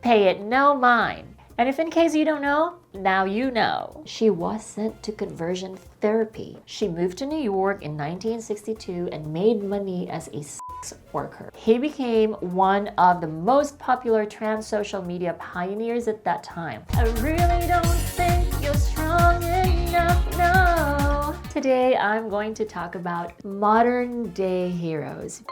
Pay it no mind. And if in case you don't know, now you know. She was sent to conversion therapy. She moved to New York in 1962 and made money as a sex worker. He became one of the most popular trans social media pioneers at that time. I really don't think you're strong enough, no. Today I'm going to talk about modern day heroes.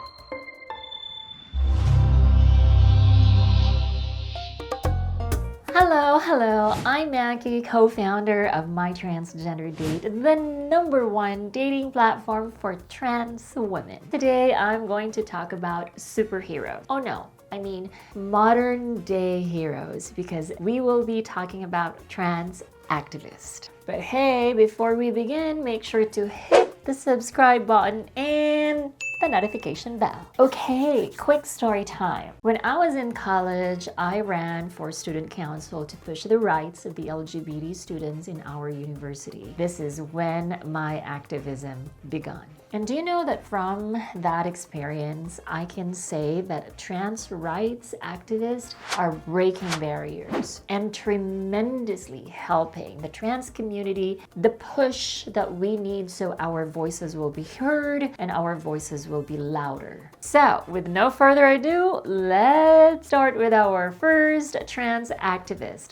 Hello, I'm Maggie, co-founder of My Transgender Date, the #1 dating platform for trans women. Today, I'm going to talk about superheroes. Oh no, I mean modern day heroes, because we will be talking about trans activists. But hey, before we begin, make sure to hit the subscribe button and the notification bell. Okay, quick story time. When I was in college, I ran for student council to push the rights of the LGBT students in our university. This is when my activism began. And do you know that from that experience, I can say that trans rights activists are breaking barriers and tremendously helping the trans community, the push that we need so our voices will be heard and our voices will be louder. So, with no further ado, let's start with our first trans activist.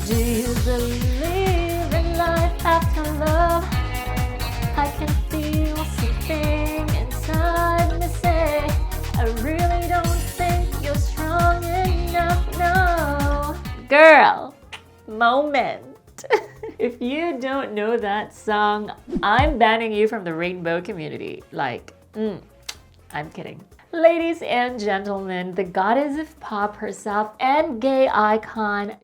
Do you believe in life after love? I can feel something inside me say, I really don't think you're strong enough, no. Girl, moment. If you don't know that song, I'm banning you from the rainbow community. I'm kidding. Ladies and gentlemen, the goddess of pop herself and gay icon,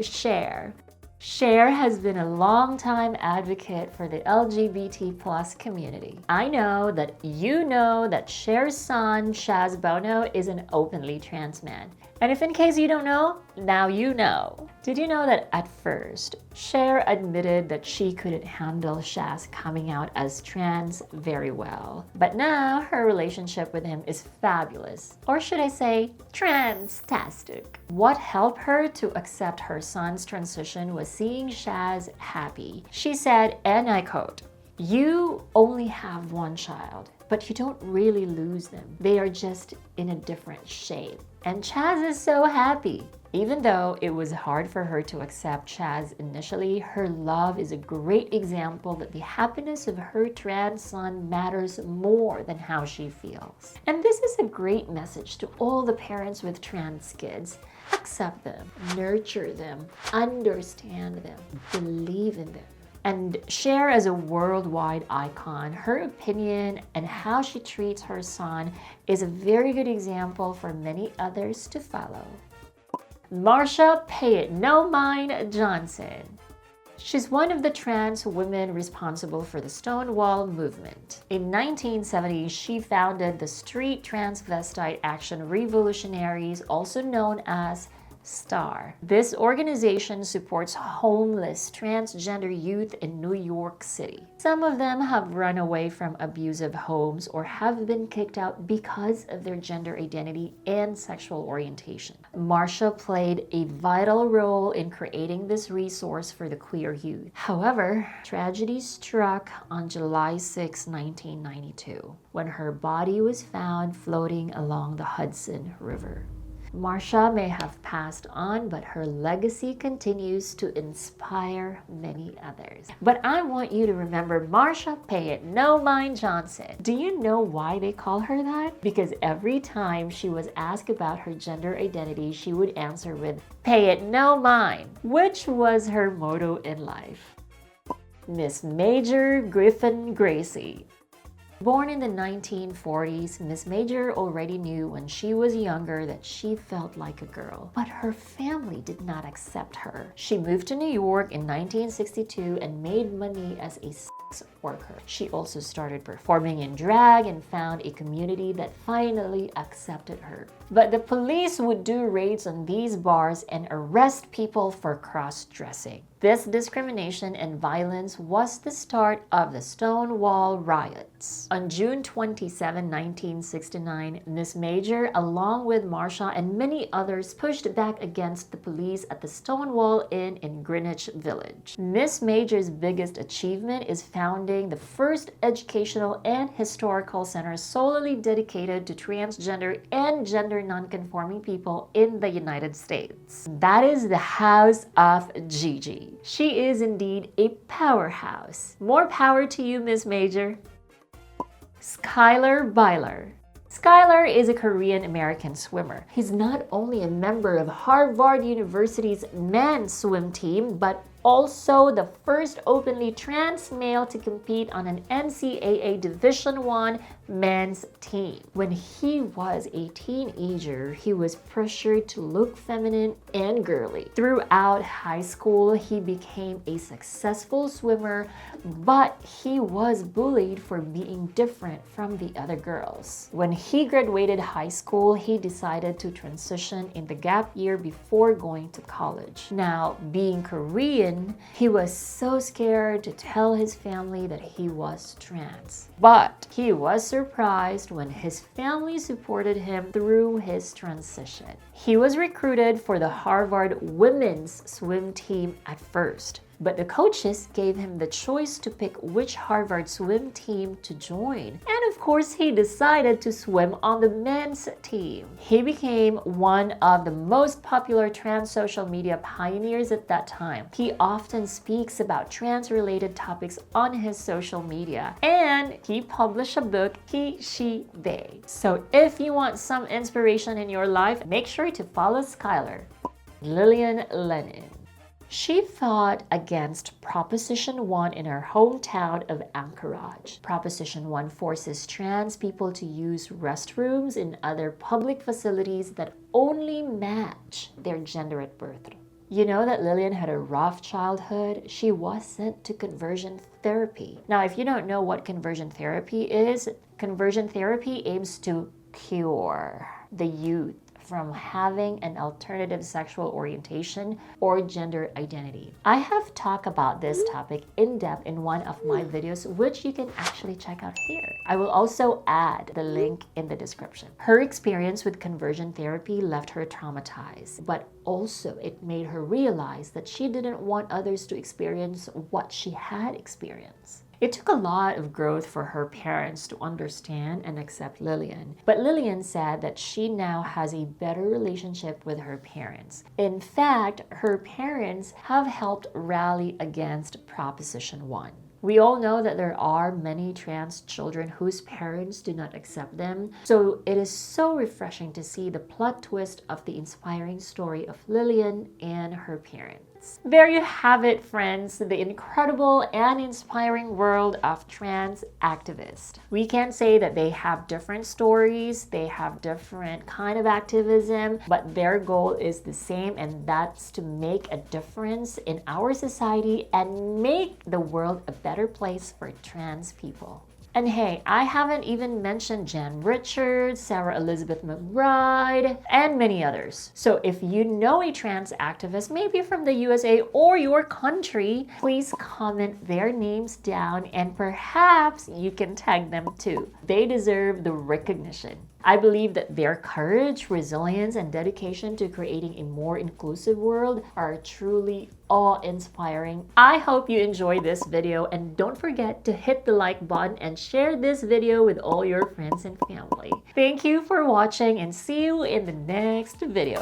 Cher. Cher has been a long-time advocate for the LGBT+ community. I know that Cher's son, Chaz Bono, is an openly trans man. And if in case you don't know, now you know. Did you know that at first, Cher admitted that she couldn't handle Chaz coming out as trans very well. But now her relationship with him is fabulous. Or should I say, transtastic. What helped her to accept her son's transition was seeing Chaz happy. She said, and I quote, "You only have one child, but you don't really lose them. They are just in a different shape." And Chaz is so happy. Even though it was hard for her to accept Chaz initially, her love is a great example that the happiness of her trans son matters more than how she feels. And this is a great message to all the parents with trans kids. Accept them, nurture them, understand them, believe in them. And Cher as a worldwide icon, her opinion and how she treats her son is a very good example for many others to follow. Marsha Johnson. She's one of the trans women responsible for the Stonewall movement. In 1970, she founded the Street Transvestite Action Revolutionaries, also known as STAR. This organization supports homeless transgender youth in New York City. Some of them have run away from abusive homes or have been kicked out because of their gender identity and sexual orientation. Marsha played a vital role in creating this resource for the queer youth. However, tragedy struck on July 6, 1992, when her body was found floating along the Hudson River. Marsha may have passed on, but her legacy continues to inspire many others. But I want you to remember Marsha Johnson. Do you know why they call her that? Because every time she was asked about her gender identity, she would answer with, "Pay it no mind," which was her motto in life. Miss Major Griffin-Gracy. Born in the 1940s, Miss Major already knew when she was younger that she felt like a girl, but her family did not accept her. She moved to New York in 1962 and made money as a sex worker. She also started performing in drag and found a community that finally accepted her. But the police would do raids on these bars and arrest people for cross-dressing. This discrimination and violence was the start of the Stonewall riots. On June 27, 1969, Miss Major, along with Marsha and many others, pushed back against the police at the Stonewall Inn in Greenwich Village. Miss Major's biggest achievement is founding the first educational and historical center solely dedicated to transgender and gender nonconforming people in the United States. That is the House of Gigi. She is indeed a powerhouse. More power to you, Miss Major. Schuyler Bailar. Schuyler is a Korean-American swimmer. He's not only a member of Harvard University's men's swim team, but also the first openly trans male to compete on an NCAA Division I men's team. When he was a teenager, he was pressured to look feminine and girly. Throughout high school, he became a successful swimmer, but he was bullied for being different from the other girls. When he graduated high school, he decided to transition in the gap year before going to college. Now, being Korean, he was so scared to tell his family that he was trans. But he was surprised when his family supported him through his transition. He was recruited for the Harvard women's swim team at first, but the coaches gave him the choice to pick which Harvard swim team to join. And of course, he decided to swim on the men's team. He became one of the most popular trans social media pioneers at that time. He often speaks about trans-related topics on his social media, and he published a book, He, She, They. So if you want some inspiration in your life, make sure to follow Schuyler. Lillian Lennon. She fought against Proposition 1 in her hometown of Anchorage. Proposition 1 forces trans people to use restrooms in other public facilities that only match their gender at birth. You know that Lillian had a rough childhood. She was sent to conversion therapy. Now, if you don't know what conversion therapy is, conversion therapy aims to cure the youth from having an alternative sexual orientation or gender identity. I have talked about this topic in depth in one of my videos, which you can actually check out here. I will also add the link in the description. Her experience with conversion therapy left her traumatized, but also it made her realize that she didn't want others to experience what she had experienced. It took a lot of growth for her parents to understand and accept Lillian, but Lillian said that she now has a better relationship with her parents. In fact, her parents have helped rally against Proposition 1. We all know that there are many trans children whose parents do not accept them, so it is so refreshing to see the plot twist of the inspiring story of Lillian and her parents. There you have it, friends, the incredible and inspiring world of trans activists. We can say that they have different stories, they have different kind of activism, but their goal is the same, and that's to make a difference in our society and make the world a better place for trans people. And hey, I haven't even mentioned Jan Richards, Sarah Elizabeth McBride, and many others. So if you know a trans activist, maybe from the USA or your country, please comment their names down and perhaps you can tag them too. They deserve the recognition. I believe that their courage, resilience, and dedication to creating a more inclusive world are truly awe-inspiring. I hope you enjoyed this video, and don't forget to hit the like button and share this video with all your friends and family. Thank you for watching, and see you in the next video.